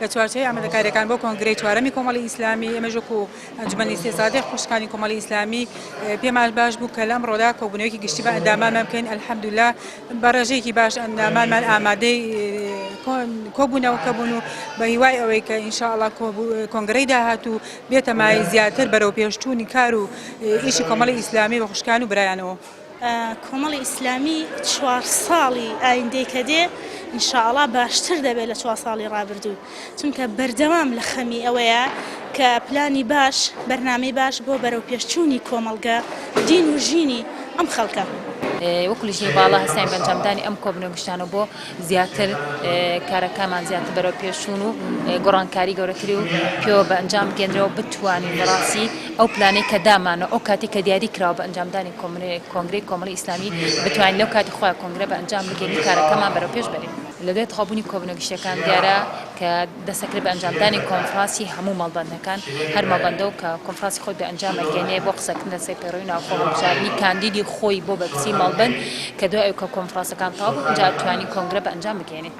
لە چوارچەی ئامادەکاریەکان بۆ کۆنگرەی چوارەمی کۆمەڵی ئیسلامی ئێمەش وەکو ئەنجومەنی سێسادەی خوشکانی کۆمەڵی ئیسلامی پێمان باش بوو کە لەم ڕۆدا کۆبوونەوەیەکی گشتی بە ئەندامانمان بکەین ئەلحەمدولیلا بە ڕێژەیەکی باش ئەندامانمان ئامادەی کۆبوونەوەکە بوون و بە هیوای ئەوەی کە ئینشاءڵڵا کۆنگرەی داهاتوو بێتە مای زیاتر بەرەو پێشچوونی کار و ئیشی کۆمەڵی ئیسلامی بە خوشکان و برایانەوە. کۆمەڵی ئیسلامی 4 ساڵی ئایندەی کە دێ ئینشاءڵڵا باشتر دەبێت لە 4 ساڵی ڕابردوو، چونکە بەردەوام لە خەمی ئەوەیە کە پلانی باش بەرنامەی باش بۆ بەرەو پێشچوونی کۆمەڵگە دین و ژینی ئەم خەڵکە. وەکو لیژنەی باڵا هەستین بەنجامدانی ئەم کۆبوونەوە گشتانە بۆ زیاتر کارەکانمان زیاتر بەرەو پێشچوون و گۆڕانکاری گەورەتری و پێوە بە ئەنجام بگەێنرەوە بتوانین بەڕاستی ئەو پلانەی کە دامانە ئەو کاتی کە دیاری کراوە بە ئەنجامدانی کۆنگرەی کۆمەڵی ئیسلامی بتوانین لەو کاتی خۆیان کۆنگرە بە ئەنجام بگەێنی کارەکەمان بەرەو پێش بەرین. لە دوای تەخابوونی کۆبوونەوە گشتەکان دیارە کە دەسەکرێت بە ئەنجامدانی کۆنفرانسی هەموو مەڵبەندەکان هەر مەڵبەندە و کە کۆنفرانسی خۆی بە ئەنجام ئەگەێنێ بۆ قسەکردن لەسەر پەیڕەوی ناوخۆڵبژاردننی کاندیدی خۆی بۆ بەرپرسی مەڵبەند کە دوای ئەو کە کۆنفرانسەکان تەواو بوو ئەنجا توانی کۆنگرە بە ئەنجام بگەێنێت.